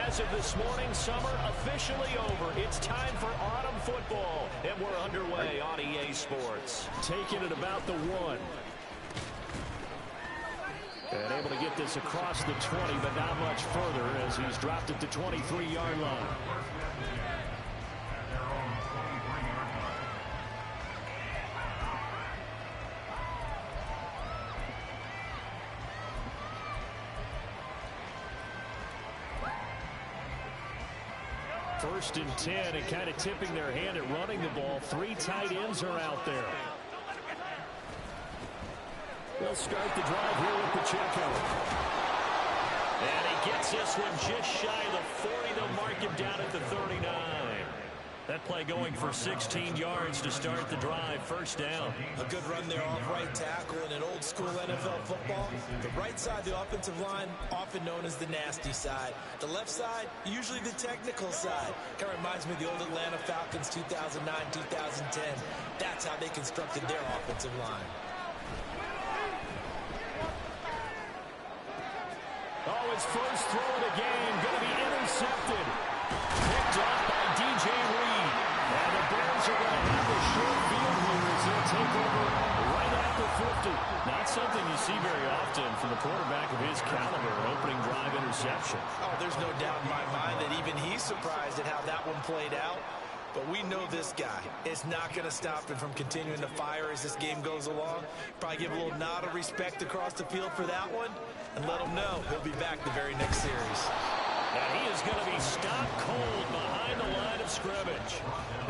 As of this morning, summer officially over. It's time for autumn football, and we're underway on EA Sports. Taking it about the 1. And able to get this across the 20, but not much further as he's dropped it to 23-yard line. First and 10, and kind of tipping their hand at running the ball. 3 tight ends are out there. They'll start the drive here with Pacheco. And he gets this one just shy of the 40. They'll mark him down at the 39. That play going for 16 yards to start the drive. First down. A good run there off right tackle in an old school NFL football. The right side, the offensive line, often known as the nasty side. The left side, usually the technical side. Kind of reminds me of the old Atlanta Falcons 2009, 2010. That's how they constructed their offensive line. Oh, his first throw of the game going to be intercepted. Picked off by DJ Reed. And the Bears are going to have a short field here as they'll take over right at the 50. Not something you see very often from a quarterback of his caliber, opening drive interception. Oh, there's no doubt in my mind that even he's surprised at how that one played out. But we know this guy is not going to stop him from continuing to fire as this game goes along. Probably give a little nod of respect across the field for that one and let him know he'll be back the very next series. And he is going to be stopped cold behind the line of scrimmage.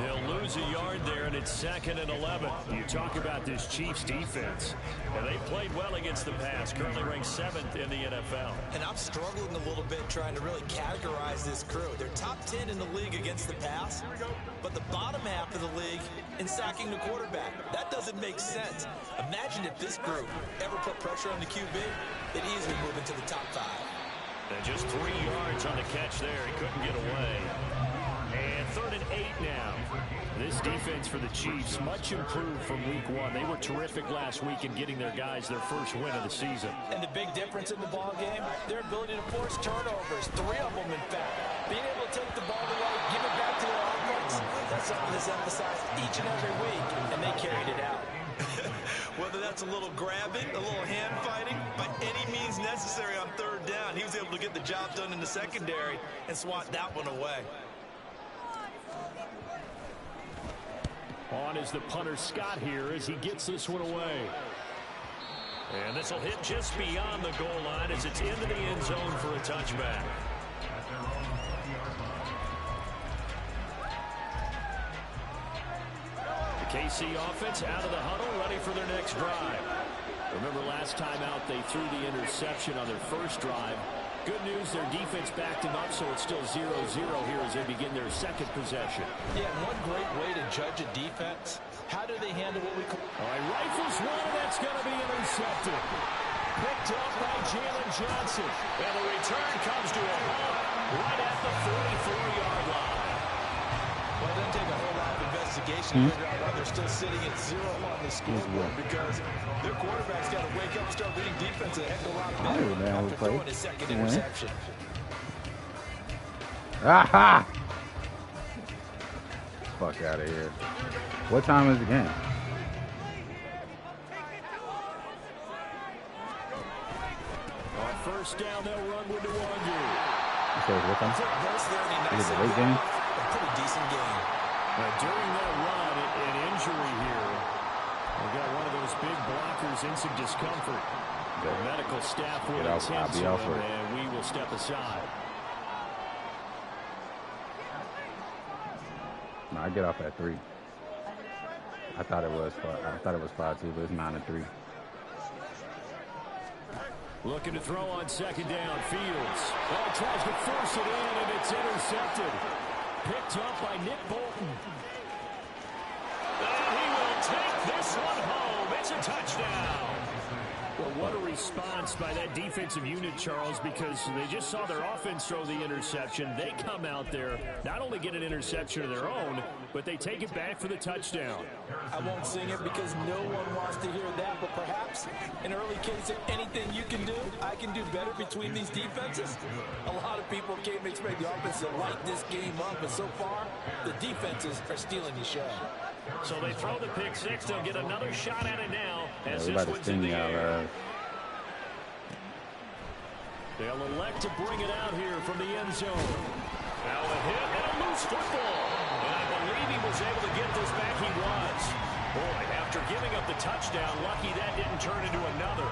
He'll lose a yard there, and it's 2nd and 11. You talk about this Chiefs defense. And they played well against the pass, currently ranked 7th in the NFL. And I'm struggling a little bit trying to really categorize this crew. They're top 10 in the league against the pass, but the bottom half of the league in sacking the quarterback. That doesn't make sense. Imagine if this group ever put pressure on the QB, they'd easily move into the top 5. And just 3 yards on the catch there. He couldn't get away. And 3rd and 8 now. This defense for the Chiefs, much improved from week 1. They were terrific last week in getting their guys their first win of the season. And the big difference in the ball game, their ability to force turnovers. 3 of them, in fact. Being able to take the ball away, give it back to their offense, that's something that's emphasized each and every week, and they carried it out. Whether that's a little grabbing, a little hand fighting, by any means necessary on 3rd down, he was able to get the job done in the secondary and swat that one away. On is the punter Scott here as he gets this one away. And this will hit just beyond the goal line as it's into the end zone for a touchback. KC offense out of the huddle, ready for their next drive. Remember last time out they threw the interception on their first drive. Good news, their defense backed them up, so it's still 0-0 here as they begin their 2nd possession. Yeah, and one great way to judge a defense, how do they handle what we call... All right, rifles one, that's going to be intercepted. Picked up by Jalen Johnson. And the return comes to a halt right at the 44-yard line. Well, it doesn't take a whole lot of investigation to figure out why they're still sitting at 0 on the scoreboard because their quarterback's got to wake up and start leading defense a heck of a lot better after throwing his 2nd interception. Aha! Fuck out of here. What time is the game? On 1st down, they'll run with the Wandu. So what time? Is it a late game? A pretty decent game. During that run, an injury here. We've got one of those big blockers in some discomfort. The medical staff will attend to him, and we will step aside. No, I get off at 3. I thought it was 5 too, but it's 9-3. Looking to throw on 2nd down. Fields. Oh, tries to force it in, and it's intercepted. Picked up by Nick Bolton. And he will take this one home. It's a touchdown. Well, what a response by that defensive unit, Charles, because they just saw their offense throw the interception. They come out there, not only get an interception of their own, but they take it back for the touchdown. I won't sing it because no one wants to hear that, but perhaps an early case of anything you can do, I can can do better between these defenses? A lot of people came to expect the offense to light this game up, but so far, the defenses are stealing the show. So they throw the pick six. They'll get another shot at it now as Yeah, this one's in the air. They'll elect to bring it out here from the end zone. Now a hit and a loose football. And I believe he was able to get this back. He was. Boy, after giving up the touchdown, lucky that didn't turn into another.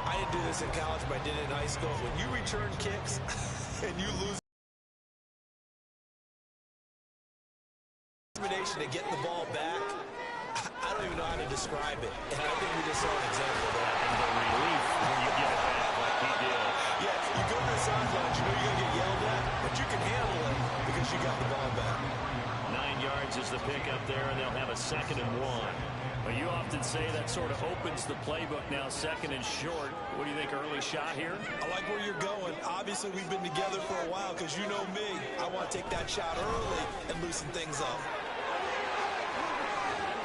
I didn't do this in college, but I did it in high school. When you return kicks and you lose determination to get the ball back, I don't even know how to describe it. And I think we just saw an example of that. And the relief when you get it back like he did. Yeah, you go to the sidelines, you know you're going to get yelled at, but you can handle it because you got the ball back. 9 yards is the pickup there, and they'll have a 2nd and 1. Well, you often say that sort of opens the playbook now, 2nd and short. What do you think, early shot here? I like where you're going. Obviously, we've been together for a while because you know me. I want to take that shot early and loosen things up.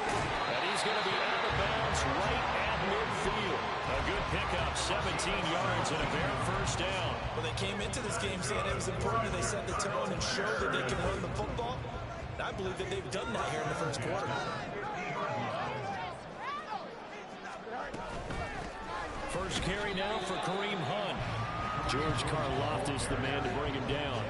And he's going to be out of bounds right at midfield. A good pickup, 17 yards and a Bear first down. Well, they came into this game saying it was important that they set the tone and show that they can run the football. And I believe that they've done that here in the first quarter. First carry now for Kareem Hunt. George Karlaftis the man to bring him down.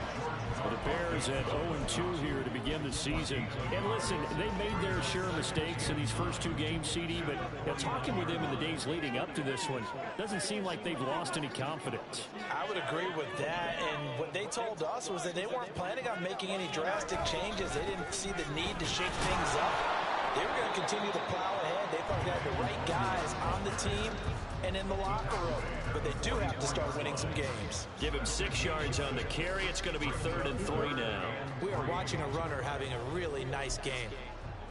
Well, the Bears at 0-2 here to begin the season. And listen, they made their share of mistakes in these first 2 games, CD, but talking with them in the days leading up to this one, doesn't seem like they've lost any confidence. I would agree with that, and what they told us was that they weren't planning on making any drastic changes. They didn't see the need to shake things up. They were going to continue to plow ahead. They thought they had the right guys on the team and in the locker room. But they do have to start winning some games. Give him 6 yards on the carry. It's going to be 3rd and 3 now. We are watching a runner having a really nice game.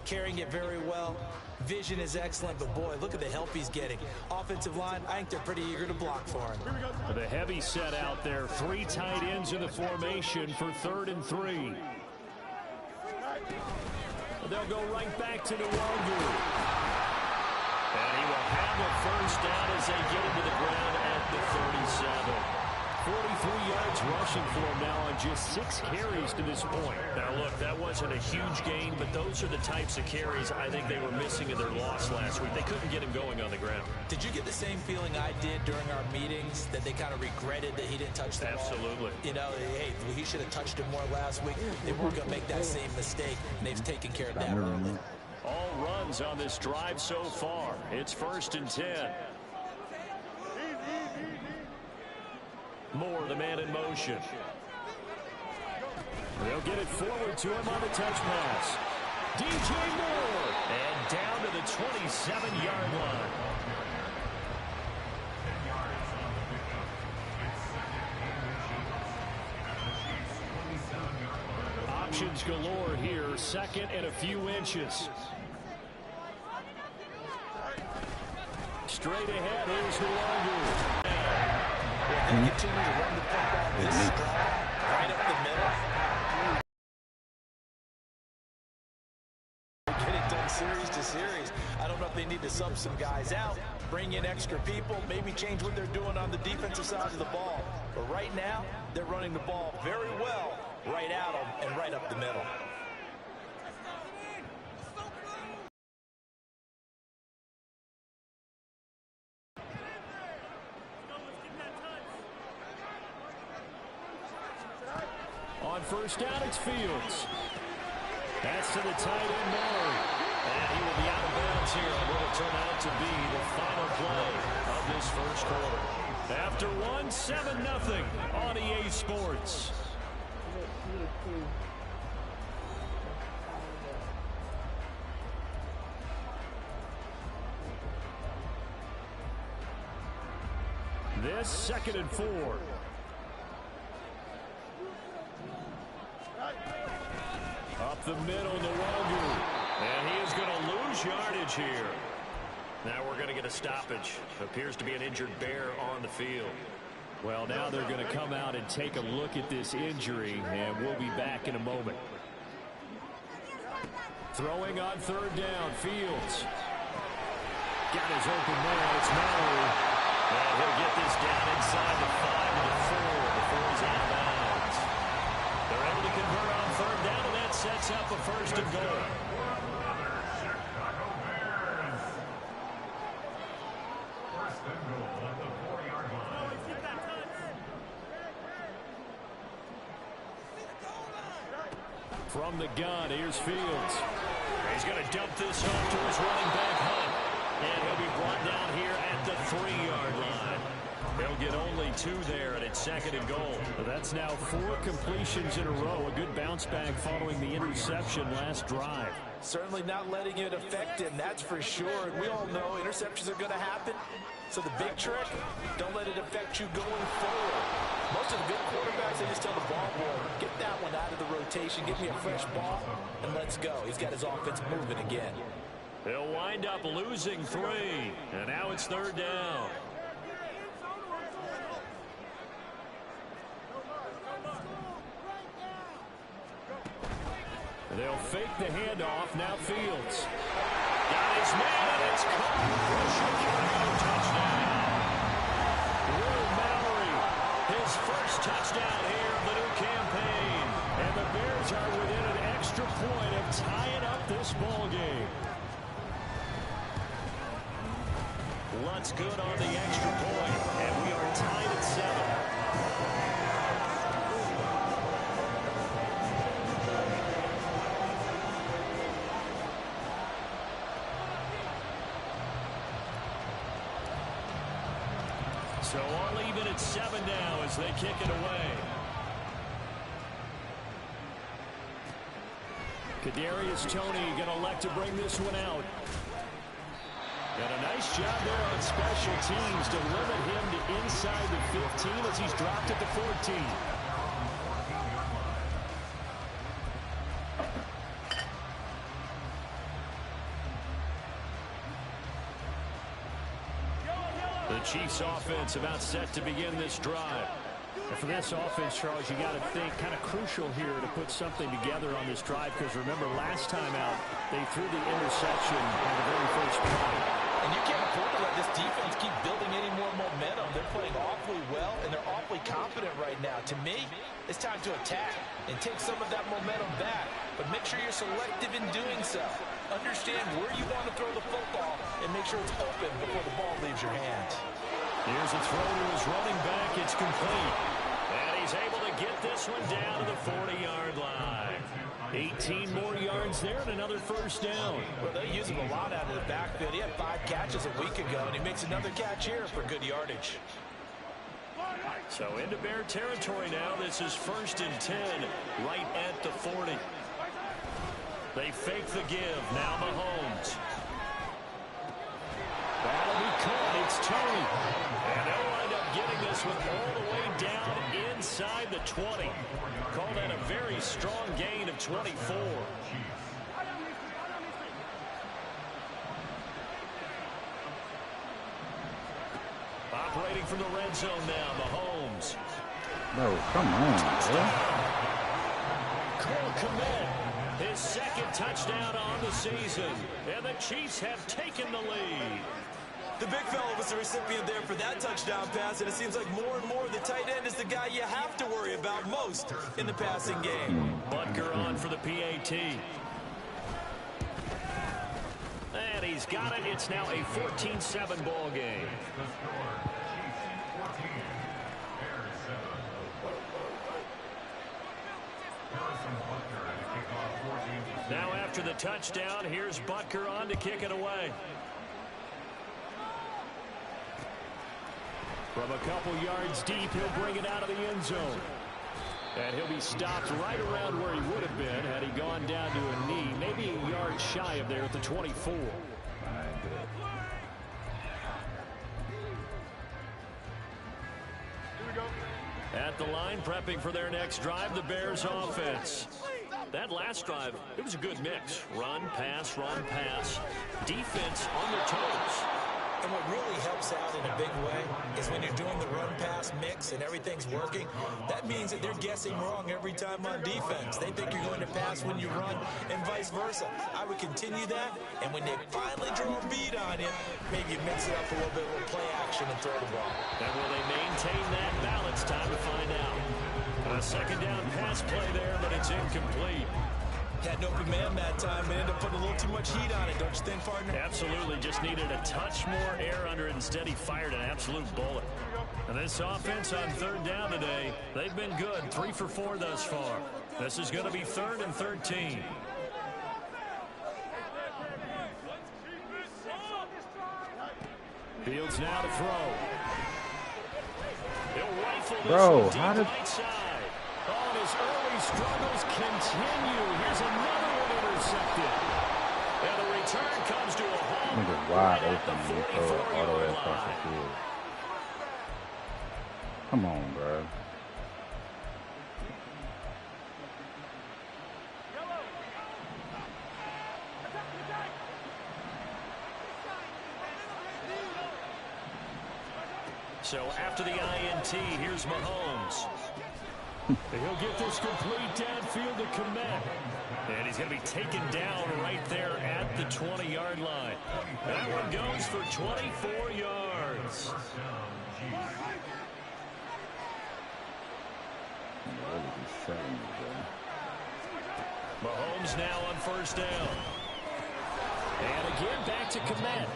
Carrying it very well. Vision is excellent, but boy, look at the help he's getting. Offensive line, I think they're pretty eager to block for him. The heavy set out there. 3 tight ends in the formation for 3rd and 3. They'll go right back to the Nwangwu. And he will have the first down as they get into the ground at the 37. 43 yards rushing for him now on just 6 carries to this point. Now, look, that wasn't a huge gain, but those are the types of carries I think they were missing in their loss last week. They couldn't get him going on the ground. Did you get the same feeling I did during our meetings, that they kind of regretted that he didn't touch the ball? Absolutely. You know, hey, he should have touched him more last week. They weren't going to make that same mistake, and they've taken care of that early. All runs on this drive so far. It's 1st and 10. Moore, the man in motion. They'll get it forward to him on the touch pass. DJ Moore. And down to the 27-yard line. Options galore here. 2nd and a few inches. Straight ahead, here's Nwangwu. They continue to run the football this strong, right up the middle. Get it done series to series. I don't know if they need to sub some guys out, bring in extra people, maybe change what they're doing on the defensive side of the ball. But right now, they're running the ball very well, right at them and right up the middle. On first down, it's Fields. That's to the tight end, Murray. And he will be out of bounds here on what will turn out to be the final play of this first quarter. After 7-0 on EA Sports. This 2nd and 4. Up the middle, Nwangwu. And he is going to lose yardage here. Now we're going to get a stoppage. Appears to be an injured Bear on the field. Well, now they're going to come out and take a look at this injury, and we'll be back in a moment. Throwing on 3rd down, Fields. Got his open man. It's Murray. And he'll get this down inside the 5. and goal. From the gun, here's Fields. He's going to dump this off to his running back, Hunt. And he'll be brought down here at the 3-yard line. They'll get only 2 there, and it's 2nd and goal. Well, that's now 4 completions in a row. A good bounce back following the interception last drive. Certainly not letting it affect him, that's for sure. And we all know interceptions are going to happen. So the big trick, don't let it affect you going forward. Most of the big quarterbacks, they just tell the ball boy, get that one out of the rotation, give me a fresh ball, and let's go. He's got his offense moving again. They'll wind up losing 3, and now it's 3rd down. They'll fake the handoff. Now Fields. Got his man, and it's caught. Touchdown. Will Mallory, his first touchdown here of the new campaign. And the Bears are within an extra point of tying up this ball game. Lutz good on the extra point, and we are tied at 7. So all even at 7 now as they kick it away. Kadarius Toney going to elect to bring this one out. And a nice job there on special teams to limit him to inside the 15 as he's dropped at the 14. The Chiefs offense about set to begin this drive. And for this offense, Charles, you got to think kind of crucial here to put something together on this drive, because remember last time out they threw the interception on the very first play. And you can't afford to let this defense keep building any more momentum. They're playing awfully well, and they're awfully confident right now. To me, it's time to attack and take some of that momentum back. But make sure you're selective in doing so. Understand where you want to throw the football and make sure it's open before the ball leaves your hands. Here's a throw to his running back. It's complete. And he's able to get this one down to the 40-yard line. 18 more yards there and another first down. Well, they use him a lot out of the backfield. He had 5 catches a week ago, and he makes another catch here for good yardage. So into Bear territory now. This is 1st and 10 right at the 40. They fake the give. Now Mahomes. That'll be caught. It's Toney. And they'll wind up getting this one all the way down inside the 20. Call that a very strong gain of 24. Operating from the red zone now, Mahomes. No, come on, bro. Cole Kmet, his 2nd touchdown on the season. And the Chiefs have taken the lead. The big fella was the recipient there for that touchdown pass, and it seems like more and more the tight end is the guy you have to worry about most in the passing game. Butker on for the PAT. And he's got it. It's now a 14-7 ball game. Now after the touchdown, here's Butker on to kick it away. From a couple yards deep, he'll bring it out of the end zone. And he'll be stopped right around where he would have been had he gone down to a knee, maybe a yard shy of there at the 24. At the line, prepping for their next drive, the Bears offense. That last drive, it was a good mix. Run, pass, defense on their toes. And what really helps out in a big way is when you're doing the run-pass mix and everything's working, that means that they're guessing wrong every time on defense. They think you're going to pass when you run and vice versa. I would continue that, and when they finally draw a bead on you, maybe you mix it up a little bit with play action and throw the ball. And will they maintain that balance? Time to find out. A 2nd down pass play there, but it's incomplete. Had an open man that time, but ended up putting a little too much heat on it, don't you think, partner? Absolutely. Just needed a touch more air under it. Instead, he fired an absolute bullet. And this offense on third down today, they've been good. 3 for 4 thus far. This is going to be 3rd and 13. Fields now to throw. He'll rifle this Bro, deep how did... right side. Oh, his early struggles continue. Here's another one intercepted. And the return comes to a home. Nigga wide open and you throw it all the way across the field. Come on, bro. So after the INT, here's Mahomes. He'll get this complete downfield to Komet. And he's going to be taken down right there at the 20-yard line. That one goes for 24 yards. Mahomes now on first down. And again back to Komet.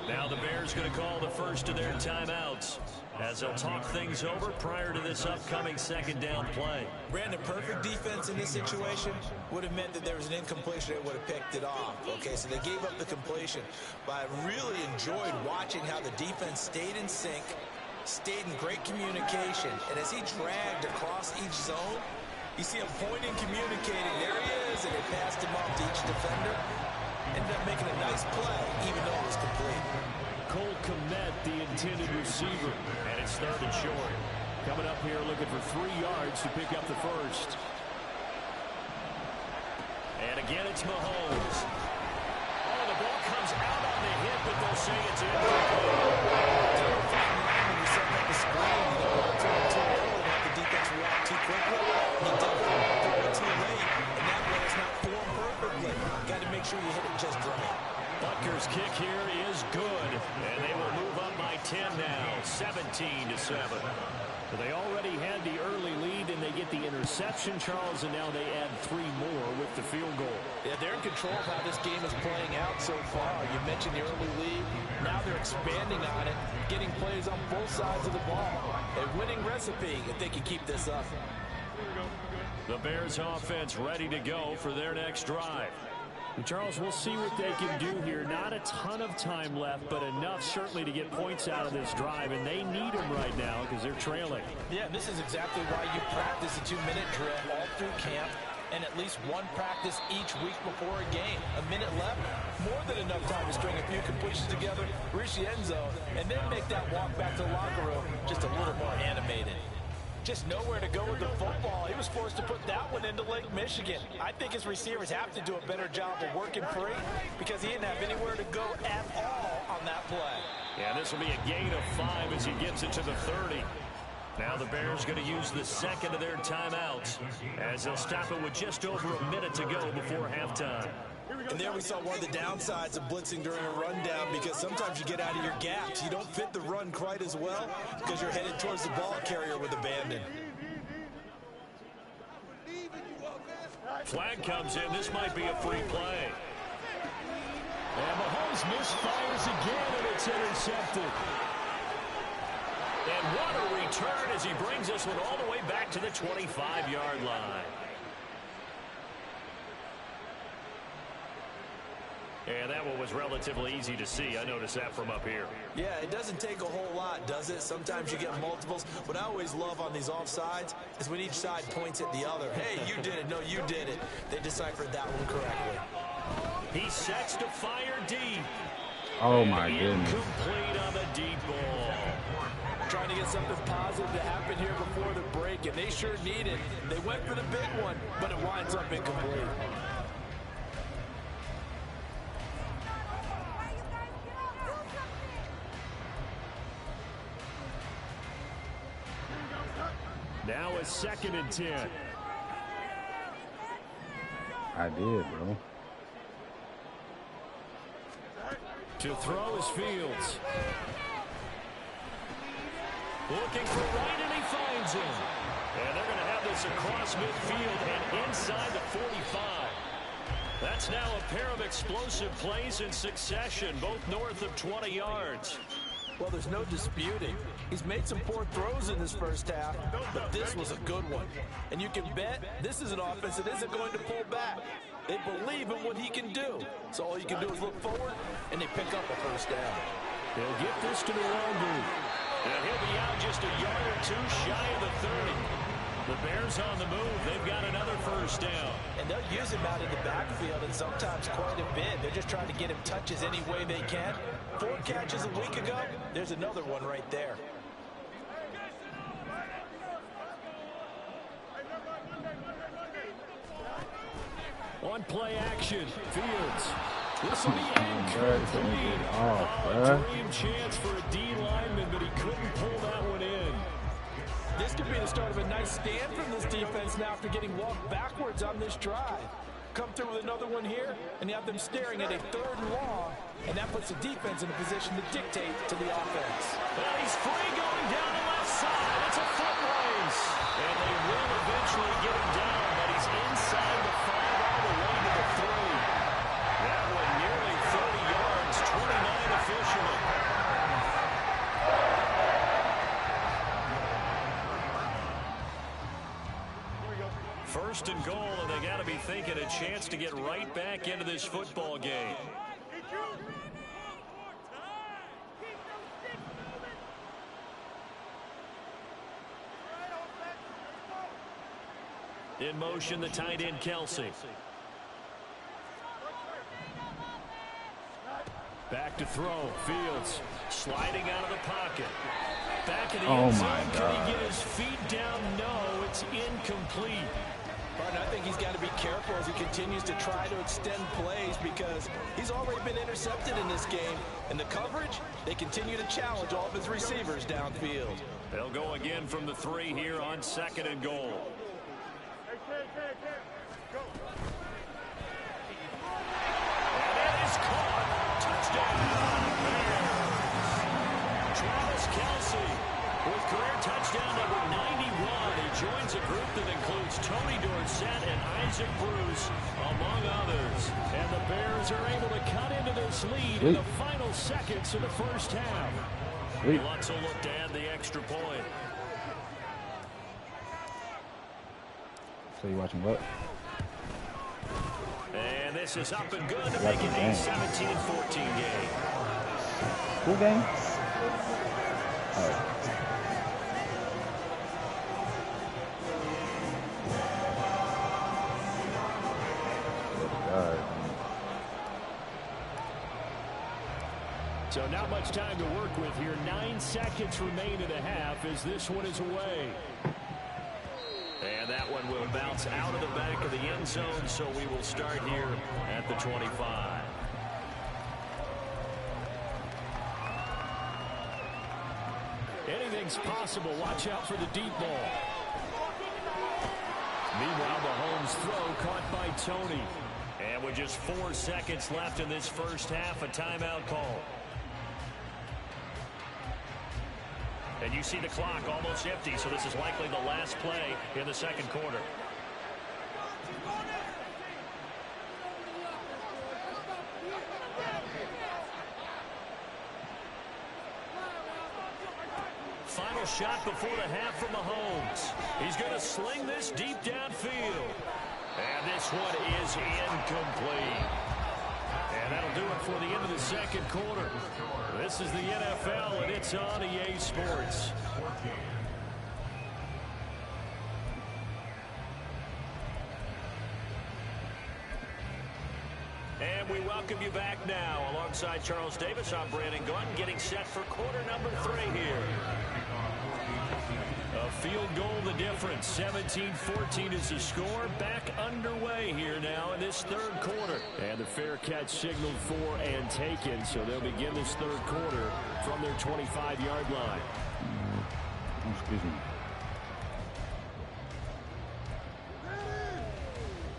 Now the Bears going to call the first of their timeouts as they'll talk things over prior to this upcoming second down play. Brandon, perfect defense in this situation would have meant that there was an incompletion that would have picked it off. Okay, so they gave up the completion. But I really enjoyed watching how the defense stayed in sync, stayed in great communication. And as he dragged across each zone, you see him pointing, communicating. There he is, and they passed him off to each defender. Ended up making a nice play, even though it was complete. Cole Komet, the intended receiver, and it's 3rd and short. Coming up here looking for 3 yards to pick up the first. And again, it's Mahomes. Oh, the ball comes out on the hit, but they'll say it's incomplete. When you set up the screen, you don't want to throw it too early, let the defense react too quickly. He definitely won't throw it too late, and that way it's not formed perfectly. Got to make sure you hit it just right. Butker's kick here is good, and they will move up by 10 now, 17-7. But they already had the early lead, and they get the interception, Charles, and now they add 3 more with the field goal. Yeah, they're in control of how this game is playing out so far. You mentioned the early lead. Now they're expanding on it, getting plays on both sides of the ball. A winning recipe if they can keep this up. The Bears offense ready to go for their next drive. And Charles, we'll see what they can do here. Not a ton of time left, but enough certainly to get points out of this drive, and they need them right now because they're trailing. Yeah, this is exactly why you practice a 2-minute drill all through camp and at least one practice each week before a game. A minute left, more than enough time to string a few completions together, reach the end zone, and then make that walk back to the locker room just a little more animated. Just nowhere to go with the football. He was forced to put that one into Lake Michigan. I think his receivers have to do a better job of working free because he didn't have anywhere to go at all on that play. Yeah, this will be a gain of 5 as he gets it to the 30. Now the Bears going to use the second of their timeouts as they'll stop it with just over a minute to go before halftime. And there we saw one of the downsides of blitzing during a rundown because sometimes you get out of your gaps. You don't fit the run quite as well because you're headed towards the ball carrier with abandon. Flag comes in. This might be a free play. And Mahomes misfires again, and it's intercepted. And what a return as he brings this one all the way back to the 25-yard line. And that one was relatively easy to see. I noticed that from up here. Yeah, it doesn't take a whole lot, does it? Sometimes you get multiples. What I always love on these offsides is when each side points at the other. Hey, you did it. No, you did it. They deciphered that one correctly. He sets to fire deep. Oh, my goodness. Incomplete on the deep ball. Trying to get something positive to happen here before the break, and they sure need it. They went for the big one, but it winds up incomplete. Now a 2nd and 10. I did, bro. To throw is Fields. Looking for right, and he finds him. And they're going to have this across midfield and inside the 45. That's now a pair of explosive plays in succession, both north of 20 yards. Well, there's no disputing. He's made some poor throws in this first half, but this was a good one. And you can bet this is an offense that isn't going to pull back. They believe in what he can do. So all you can do is look forward, and they pick up a first down. They'll get this to the long group. And he'll be out just a yard or two shy of the 30. The Bears on the move. They've got another first down. And they'll use him out in the backfield, and sometimes quite a bit. They're just trying to get him touches any way they can. 4 catches a week ago. There's another one right there. On play action, Fields. This will be incomplete. Dream chance for a D lineman, but he couldn't pull that one in. This could be the start of a nice stand from this defense now after getting walked backwards on this drive. Come through with another one here, and you have them staring at a 3rd and long, and that puts the defense in a position to dictate to the offense. Well, he's free going down the left side. It's a foot race. And they will eventually get him down, but he's inside the 5 all the way to the 3. That one nearly 30 yards, 29 officially. First and goal, and they got to be thinking a chance to get right back into this football game. In motion, the tight end, Kelsey. Back to throw, Fields sliding out of the pocket. Back in the end zone, can he get his feet down? No, it's incomplete. But I think he's got to be careful as he continues to try to extend plays because he's already been intercepted in this game. And the coverage, they continue to challenge all of his receivers downfield. They'll go again from the 3 here on 2nd and goal. And that is caught. Touchdown. Travis Kelsey with career touchdown number 91. He joins a group that includes Tony Dorsett and Isaac Bruce, among others. And the Bears are able to cut into this lead in the final seconds of the first half. Lutz will look to add the extra point. So you watching what? And this is up and good to make it a 17-14 game. School game? Oh. So not much time to work with here. 9 seconds remain in the half as this one is away. And that one will bounce out of the back of the end zone, so we will start here at the 25. Anything's possible. Watch out for the deep ball. Meanwhile, Mahomes' throw caught by Tony. And with just 4 seconds left in this first half, a timeout call. And you see the clock almost empty, so this is likely the last play in the second quarter. Final shot before the half from Mahomes. He's going to sling this deep downfield. And this one is incomplete. And that'll do it for the end of the second quarter. This is the NFL, and it's on EA Sports. And we welcome you back now. Alongside Charles Davis, I'm Brandon Gunn, getting set for quarter number 3 here. A field goal the difference. 17-14 is the score. Back underway here now in this third quarter. And the fair catch signaled for and taken, so they'll begin this third quarter from their 25-yard line. Excuse me.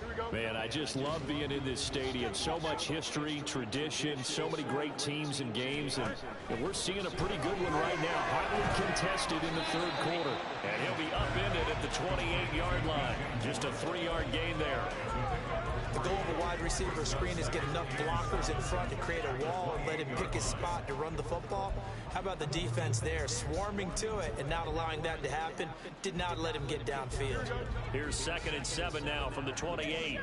Here we go. Man, I just love being in this stadium. So much history, tradition, so many great teams and games, and we're seeing a pretty good one right now. Hotly contested in the third quarter. And he'll be upended at the 28-yard line. Just a 3-yard gain there. The goal of a wide receiver screen is get enough blockers in front to create a wall and let him pick his spot to run the football. How about the defense there, swarming to it and not allowing that to happen? Did not let him get downfield. Here's 2nd and 7 now from the 28.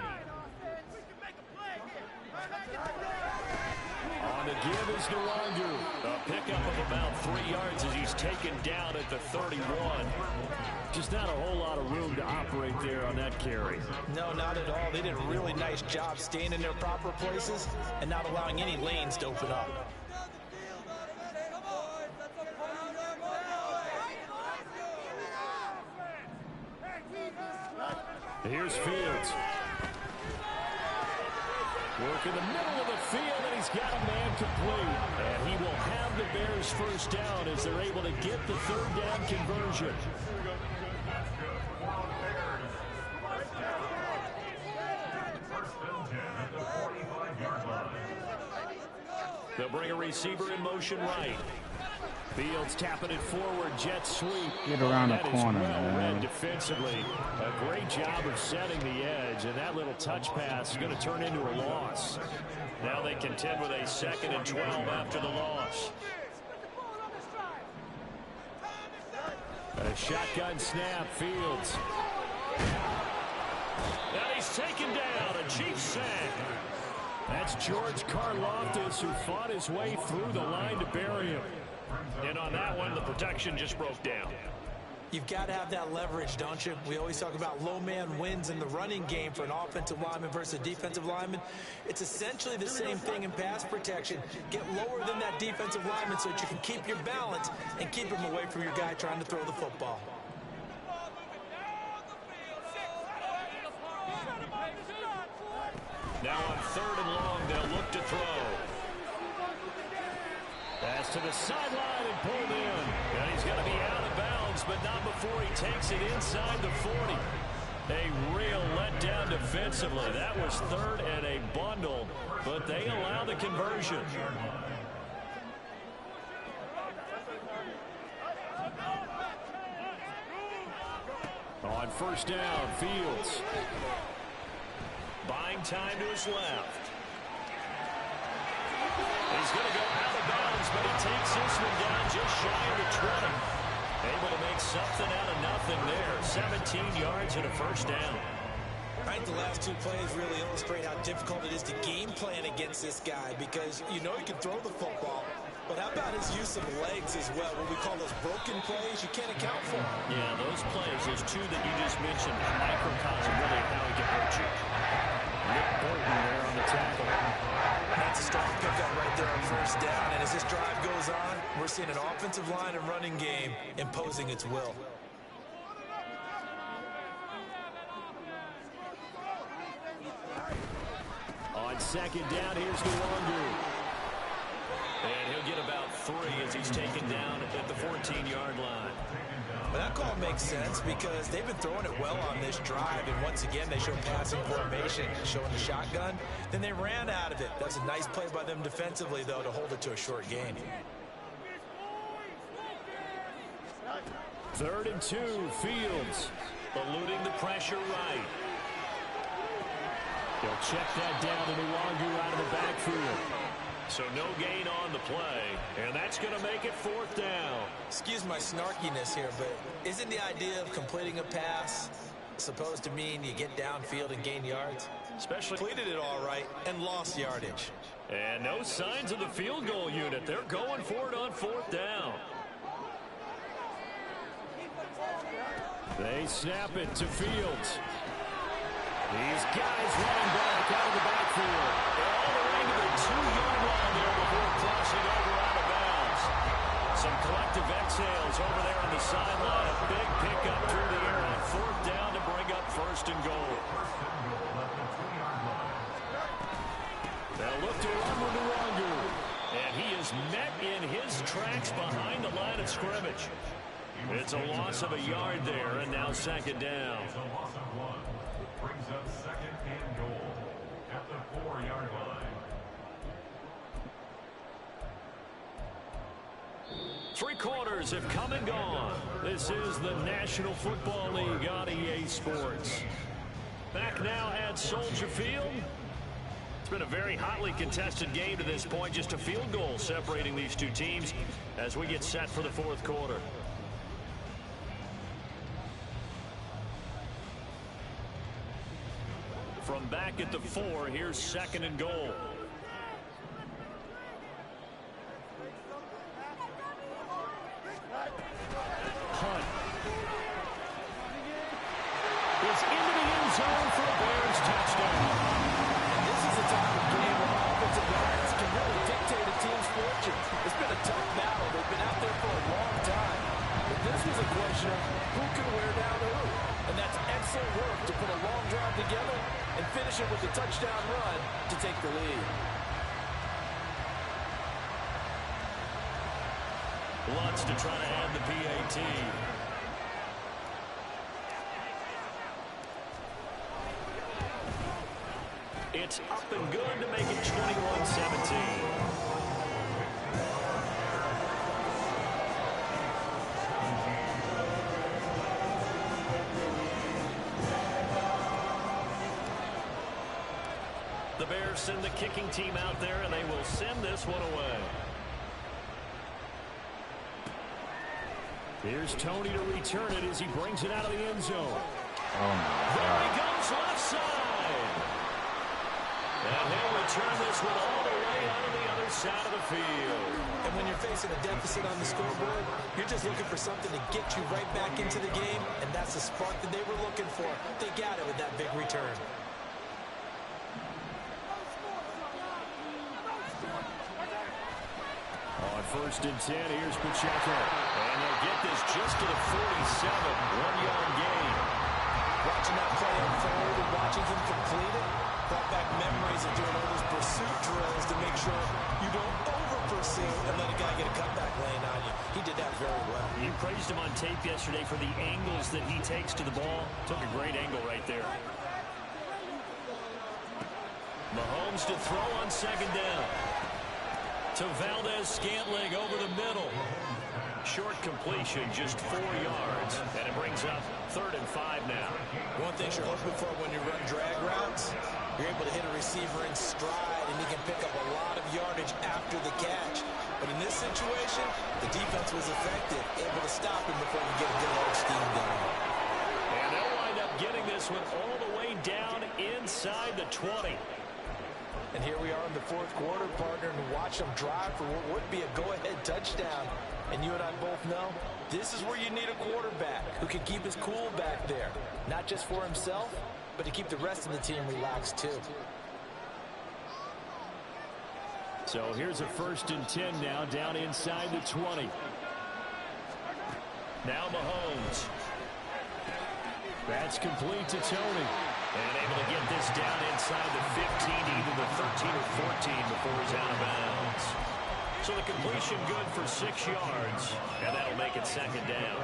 On the give is Nwangu. A pickup of about 3 yards as he's taken down at the 31. Just not a whole lot of room to operate there on that carry. No, not at all. They did a really nice job staying in their proper places and not allowing any lanes to open up. Here's Fields. Work in the middle of the field, and he's got a man complete. And he will have the Bears first down as they're able to get the 3rd down conversion. They'll bring a receiver in motion right. Fields tapping it forward, jet sweep. Get around the corner, well man. read defensively. A great job of setting the edge, and that little touch pass is going to turn into a loss. Now they contend with a 2nd and 12 after the loss. A shotgun snap, Fields. And he's taken down, a Chiefs sack. That's George Karlaftis, who fought his way through the line to bury him. And on that one, the protection just broke down. You've got to have that leverage, don't you? We always talk about low man wins in the running game for an offensive lineman versus a defensive lineman. It's essentially the same thing in pass protection. Get lower than that defensive lineman so that you can keep your balance and keep him away from your guy trying to throw the football. Now on 3rd and long, they'll look to throw. Pass to the sideline and pulled in. And he's going to be out of bounds, but not before he takes it inside the 40. A real letdown defensively. That was 3rd and a bundle, but they allow the conversion. On 1st down, Fields. Buying time to his left. He's going to go out of bounds, but he takes this one down just shy of the 20. Able to make something out of nothing there. 17 yards and a 1st down. I think the last 2 plays really illustrate how difficult it is to game plan against this guy because you know he can throw the football, but how about his use of legs as well? What we call those broken plays, you can't account for them. Yeah, those plays, those 2 that you just mentioned, a microcosm really of how he can hurt you. Nick Bolton there on the tackle. That's a strong pickup right there on 1st down, and as this drive goes on, we're seeing an offensive line and running game imposing its will. On 2nd down, here's Nwangu. And he'll get about 3 as he's taken down at the 14-yard line. Well, that call makes sense because they've been throwing it well on this drive, and once again they show passing formation, showing the shotgun. Then they ran out of it. That's a nice play by them defensively, though, to hold it to a short gain. 3rd and 2, Fields eluding the pressure right. They'll check that down to Nwangu out of the backfield. So no gain on the play, and that's going to make it 4th down. Excuse my snarkiness here, but isn't the idea of completing a pass supposed to mean you get downfield and gain yards? Especially Completed it all right and lost yardage. And no signs of the field goal unit. They're going for it on 4th down. They snap it to Fields. These guys running back out of the backfield. All the way to the 2-yard line there before crossing over out of bounds. Some collective exhales over there on the sideline. A big pickup through the air on 4th down to bring up 1st and goal. They'll look to run with Nwangu. And he is met in his tracks behind the line of scrimmage. It's a loss of a yard there, and now 2nd down. Brings up 2nd and goal at the 4-yard line. 3 quarters have come and gone. This is the National Football League on EA Sports. Back now at Soldier Field. It's been a very hotly contested game to this point. Just a field goal separating these two teams as we get set for the 4th quarter. From back at the 4, here's 2nd and goal. Hunt is into the end zone for a Bears touchdown. And this is a type of game where offensive lines can really dictate a team's fortune. It's been a tough battle. They've been out there for a long time. But this was a question of who can wear down who. And that's excellent work to put a long drive together and finish it with a touchdown run to take the lead. Lutz to try to add the PAT. It's up and good to make it 21-17. The Bears send the kicking team out there, and they will send this one away. Here's Tony to return it as he brings it out of the end zone. Oh, my There God. he goes left side. And he'll return this one all the way out of the other side of the field. And when you're facing a deficit on the scoreboard, you're just looking for something to get you right back into the game, and that's the spark that they were looking for. They got it with that big return. On 1st and 10, here's Pacheco. And they'll get this just to the 47, 1-yard gain. Watching that play unfold and watching him complete it brought back memories of doing all those pursuit drills to make sure you don't over-pursue and let a guy get a cutback lane on you. He did that very well. You praised him on tape yesterday for the angles that he takes to the ball. Took a great angle right there. Mahomes to throw on 2nd down. To Valdez-Scantling over the middle. Short completion, just 4 yards. And it brings up 3rd and 5 now. One thing you're hoping for when you run drag routes, you're able to hit a receiver in stride, and he can pick up a lot of yardage after the catch. But in this situation, the defense was effective, able to stop him before he get a good old steam going. And they'll wind up getting this one all the way down inside the 20. And here we are in the 4th quarter, partner, and watch them drive for what would be a go-ahead touchdown. And you and I both know this is where you need a quarterback who can keep his cool back there. Not just for himself, but to keep the rest of the team relaxed too. So here's a 1st and 10 now, down inside the 20. Now Mahomes. That's complete to Tony. And able to get this down inside the 15, either the 13 or 14 before he's out of bounds. So the completion good for 6 yards, and that'll make it 2nd down.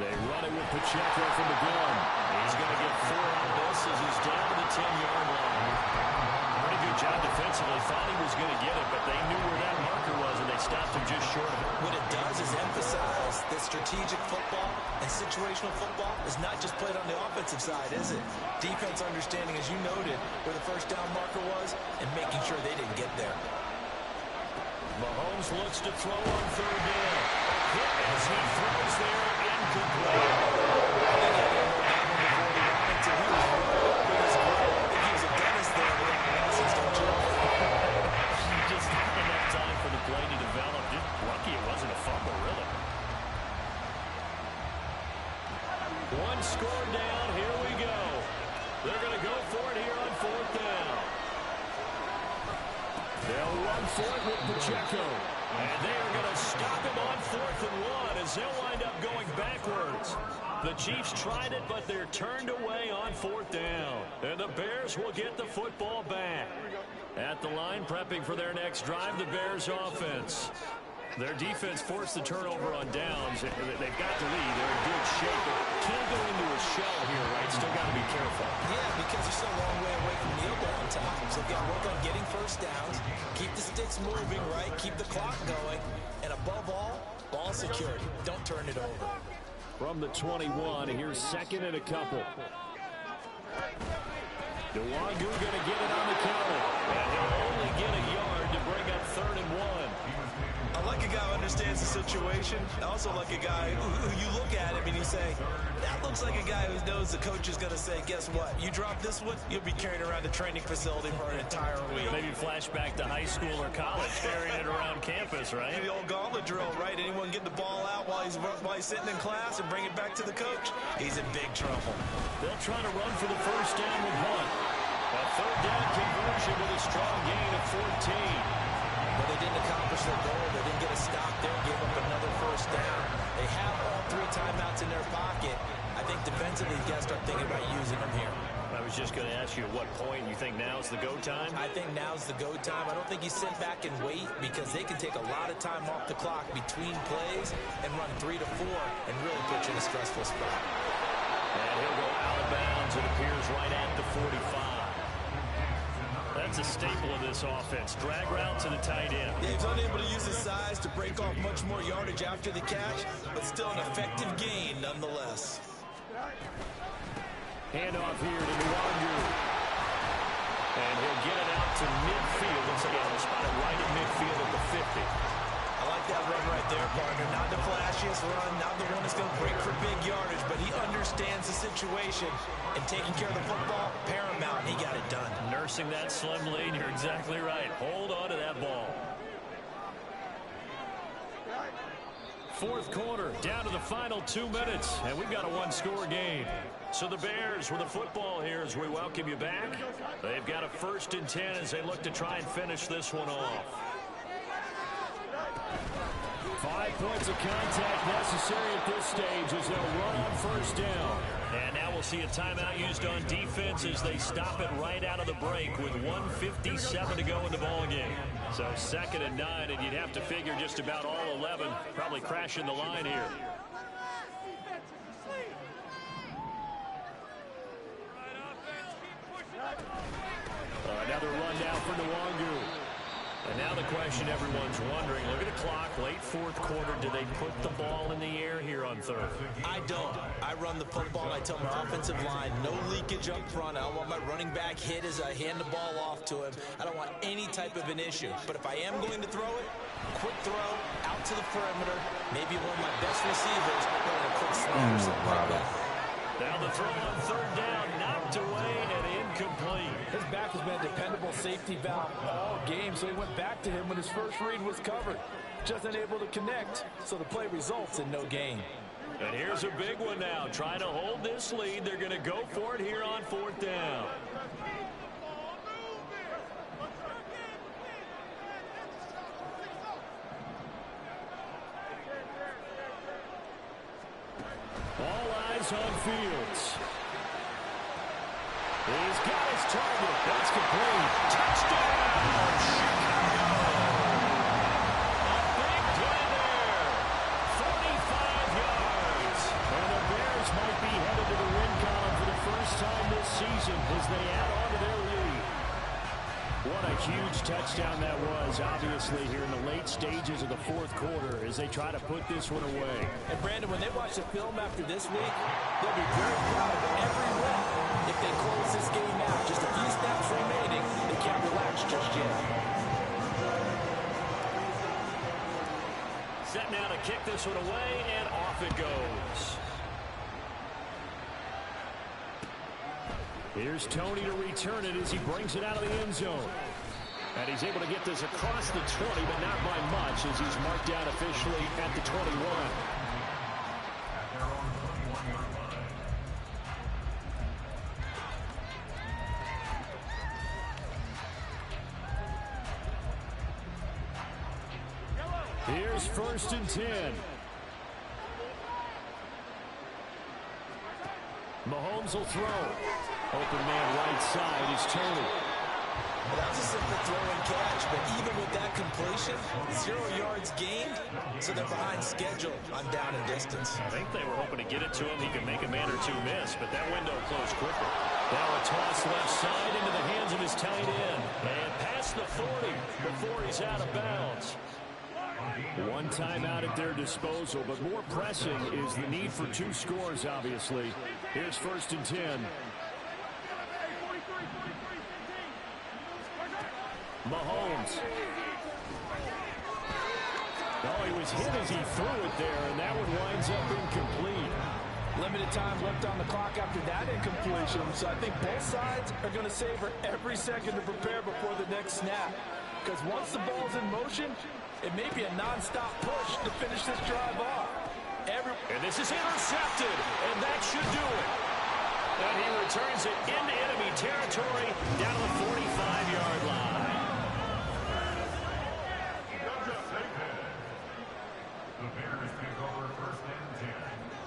They run it with Pacheco from the gun. He's going to get 4 out of this as he's down to the 10-yard line. Pretty good job defensively. Thought he was going to get it, but they knew where that marker was, and they stopped him just short of it. What it does is emphasize that strategic football and situational football is not just played on the offensive side, is it? Defense understanding, as you noted, where the 1st down marker was and making sure they didn't get there. Mahomes looks to throw on 3rd down. Hit as he throws there, incomplete. Just not enough time for the play to develop. Lucky it wasn't a fumble, really. 1 score down. Here we go. They're going to go for it here on 4th down. They'll run for it with Pacheco. And they are going to stop him on 4th and 1 as they'll wind up going backwards. The Chiefs tried it, but they're turned away on 4th down. And the Bears will get the football back. At the line, prepping for their next drive, the Bears offense. Their defense forced the turnover on downs. They've got the lead. They're in good shape. But can't go into a shell here, right? Still got to be careful. Yeah, because you're still a long way away from the elbow on top. So you've got to work on getting first downs, keep the sticks moving, right? Keep the clock going. And above all, ball security. Don't turn it over. From the 21, here's second and a couple. Nwangu going to get it on the counter. And he'll only get a yard to bring up 3rd and 1. I like a guy who understands the situation. I also like a guy who you look at him and you say, that looks like a guy who knows the coach is going to say, guess what? You drop this one, you'll be carrying around the training facility for an entire week. Maybe flashback to high school or college, carrying it around campus, right? The old gauntlet drill, right? Anyone get the ball out while he's sitting in class and bring it back to the coach? He's in big trouble. They'll try to run for the first down with 1. A 3rd down conversion with a strong gain of 14. But they didn't accomplish their goal. They didn't get a stop there, gave up another first down. They have all 3 timeouts in their pocket. I think defensively, you got to start thinking about using them here. I was just going to ask you at what point you think now's the go time? I think now's the go time. I don't think you sit back and wait because they can take a lot of time off the clock between plays and run 3 to 4 and really put you in a stressful spot. And he'll go out of bounds. It appears right at the 45. That's a staple of this offense. Drag route to the tight end. Yeah, he's unable to use his size to break off much more yardage after the catch, but still an effective gain nonetheless. Handoff here to Nwangu. And he'll get it out to midfield. Looks like he'll spot it right at midfield at the 50. I like that run right there, partner. Not the flashiest run, not the one that's going to break for big yardage, but he understands the situation, and taking care of the football, paramount, and he got it done. Nursing that slim lead, you're exactly right. Hold on to that ball. 4th quarter, down to the final 2 minutes, and we've got a 1-score game. So the Bears with the football here as we welcome you back. They've got a 1st and 10 as they look to try and finish this one off. 5 points of contact necessary at this stage as they'll run on 1st down. And now we'll see a timeout used on defense as they stop it right out of the break with 1:57 to go in the ballgame. So 2nd and 9, and you'd have to figure just about all 11 probably crashing the line here. Another run down for Nwangu. And now the question everyone's wondering, look at the clock, late 4th quarter, do they put the ball in the air here on 3rd? I don't. I run the football, and I tell my offensive line, no leakage up front. I don't want my running back hit as I hand the ball off to him. I don't want any type of an issue. But if I am going to throw it, quick throw, out to the perimeter, maybe one of my best receivers, going a quick slant or something like that. Now the throw on 3rd down, knocked away and incomplete. His back has been a dependable safety valve all game, so he went back to him when his first read was covered. Just unable to connect, so the play results in no gain. And here's a big one now. Trying to hold this lead. They're going to go for it here on 4th down. All eyes on Fields. He's got his target. That's complete. Touchdown, Chicago. A big play there. 45 yards. And the Bears might be headed to the win column for the first time this season as they add on to their lead. What a huge touchdown that was, obviously, here in the late stages of the 4th quarter as they try to put this one away. And, Brandon, when they watch the film after this week, they'll be very proud of every rep. If they close this game out, just a few snaps remaining, they can't relax just yet. Set now to kick this one away, and off it goes. Here's Tony to return it as he brings it out of the end zone. And he's able to get this across the 20, but not by much as he's marked down officially at the 21. Here's 1st and 10. Mahomes will throw. Open man right side is Tony. Well, that was a simple throw and catch, but even with that completion, 0 yards gained, so they're behind schedule on down and distance. I think they were hoping to get it to him. He could make a man or two miss, but that window closed quickly. Now a toss left side into the hands of his tight end. And past the 40 before he's out of bounds. One timeout at their disposal, but more pressing is the need for 2 scores, obviously. Here's 1st and 10. Mahomes. Oh, he was hit as he threw it there, and that one winds up incomplete. Limited time left on the clock after that incompletion, so I think both sides are going to savor every second to prepare before the next snap. Because once the ball's in motion, it may be a non-stop push to finish this drive off. And this is intercepted, and that should do it. And he returns it into enemy territory down to the 45-yard line. The Bears take over 1st and 10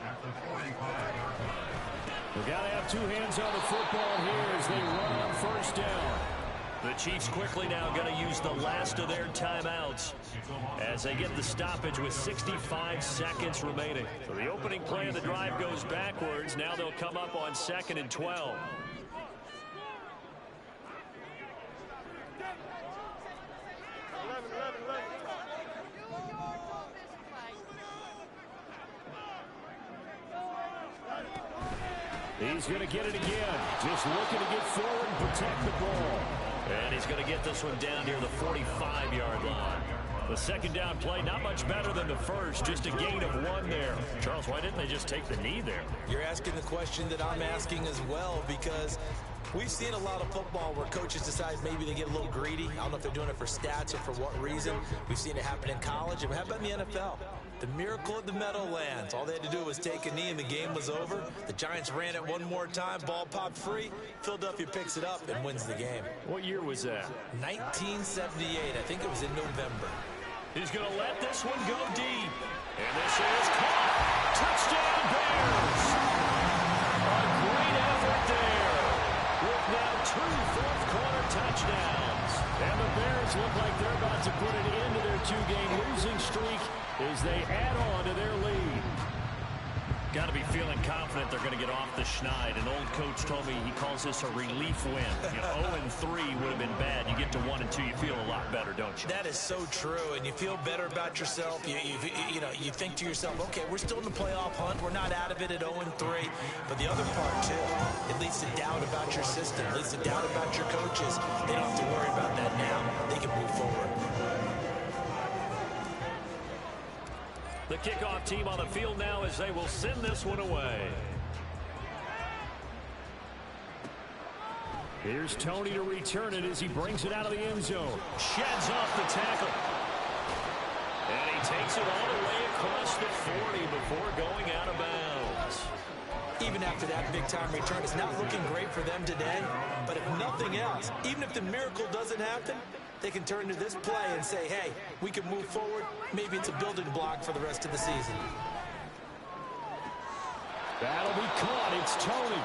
at the 45-yard line. We've got to have 2 hands on the football here as they run on 1st down. The Chiefs quickly now going to use the last of their timeouts as they get the stoppage with 65 seconds remaining. So the opening play of the drive goes backwards. Now they'll come up on 2nd and 12. He's going to get it again. Just looking to get forward and protect the ball. And he's going to get this one down near the 45-yard line. The 2nd down play, not much better than the first. Just a gain of 1 there. Charles, why didn't they just take the knee there? You're asking the question that I'm asking as well, because we've seen a lot of football where coaches decide maybe they get a little greedy. I don't know if they're doing it for stats or for what reason. We've seen it happen in college. And how about in the NFL? The miracle at the Meadowlands. All they had to do was take a knee and the game was over. The Giants ran it one more time. Ball popped free. Philadelphia picks it up and wins the game. What year was that? 1978. I think it was in November. He's going to let this one go deep. And this is caught. Touchdown, Bears. A great effort there. With now 2 fourth-quarter touchdowns. And the Bears look like they're about to put an end to their 2-game losing streak as they add on to their lead. Got to be feeling confident they're going to get off the schneid. An old coach told me he calls this a relief win. 0-3 would have been bad. You get to 1-2, you feel a lot better, don't you? That is so true, and you feel better about yourself. You think to yourself, okay, we're still in the playoff hunt. We're not out of it at 0-3. But the other part, too, it leads to doubt about your system. It leads to doubt about your coaches. They don't have to worry about that now. They can move forward. The kickoff team on the field now as they will send this one away. Here's Tony to return it as he brings it out of the end zone. Sheds off the tackle. And he takes it all the way across the 40 before going out of bounds. Even after that big-time return, it's not looking great for them today. But if nothing else, even if the miracle doesn't happen, they can turn to this play and say, hey, we can move forward. Maybe it's a building block for the rest of the season. That'll be caught. It's Tony.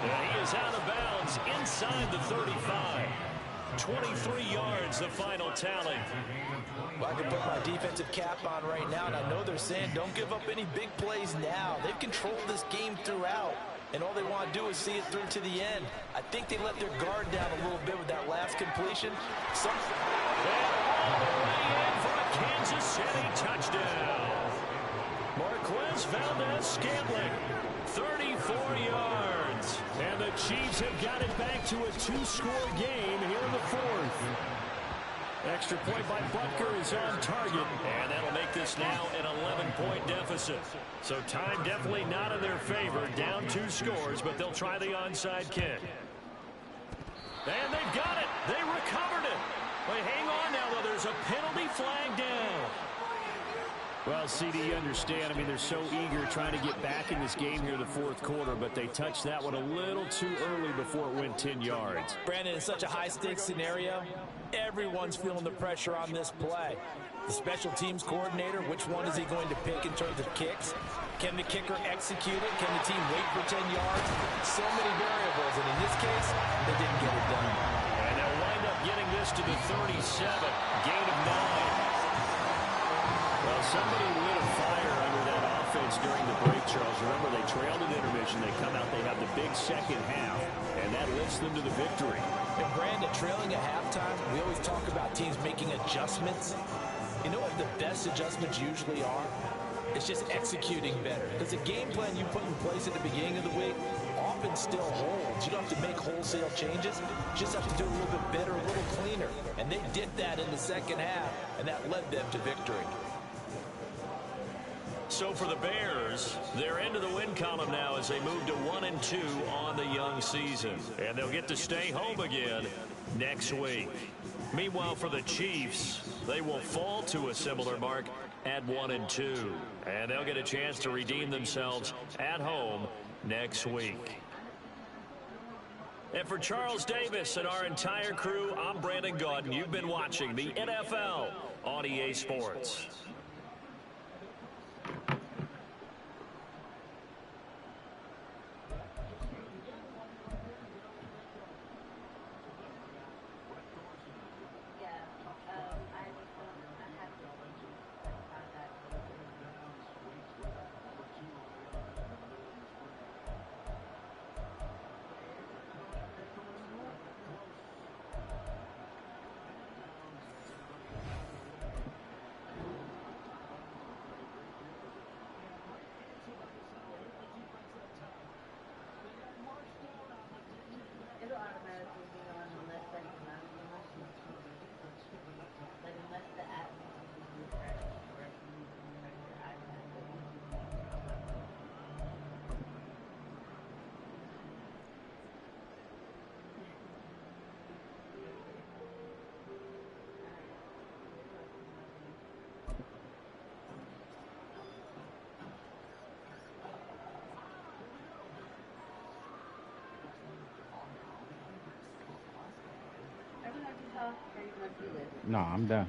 And he is out of bounds inside the 35. 23 yards, the final tally. Well, I can put my defensive cap on right now, and I know they're saying don't give up any big plays now. They've controlled this game throughout, and all they want to do is see it through to the end. I think they let their guard down a little bit with that last completion. All the way in for a Kansas City touchdown. Marquez Valdez-Scantling, 34 yards. And the Chiefs have got it back to a 2-score game here in the 4th. Extra point by Butker is on target, and that'll make this now an 11-point deficit. So time definitely not in their favor. Down 2 scores, but they'll try the onside kick. And they've got it. They recovered it. But hang on now, though. There's a penalty flag down. Well, CD, you understand. I mean, they're so eager trying to get back in this game here in the 4th quarter, but they touched that one a little too early before it went 10 yards. Brandon, in such a high-stakes scenario, everyone's feeling the pressure on this play. The special teams coordinator, which one is he going to pick in terms of kicks? Can the kicker execute it? Can the team wait for 10 yards? So many variables, and in this case, they didn't get it done. And they'll wind up getting this to the 37. Gain of 9. Well, somebody lit a fire under that offense during the break, Charles. Remember, they trailed at intermission. They come out, they have the big second half, and that lifts them to the victory. And Brandon, trailing at halftime, we always talk about teams making adjustments. You know what the best adjustments usually are? It's just executing better. Because the game plan you put in place at the beginning of the week often still holds. You don't have to make wholesale changes. You just have to do a little bit better, a little cleaner. And they did that in the second half, and that led them to victory. So for the Bears, they're into the win column now as they move to 1-2 on the young season. And they'll get to stay home again next week. Meanwhile, for the Chiefs, they will fall to a similar mark at 1-2. And they'll get a chance to redeem themselves at home next week. And for Charles Davis and our entire crew, I'm Brandon Gaudin. You've been watching the NFL on EA Sports. No, I'm done.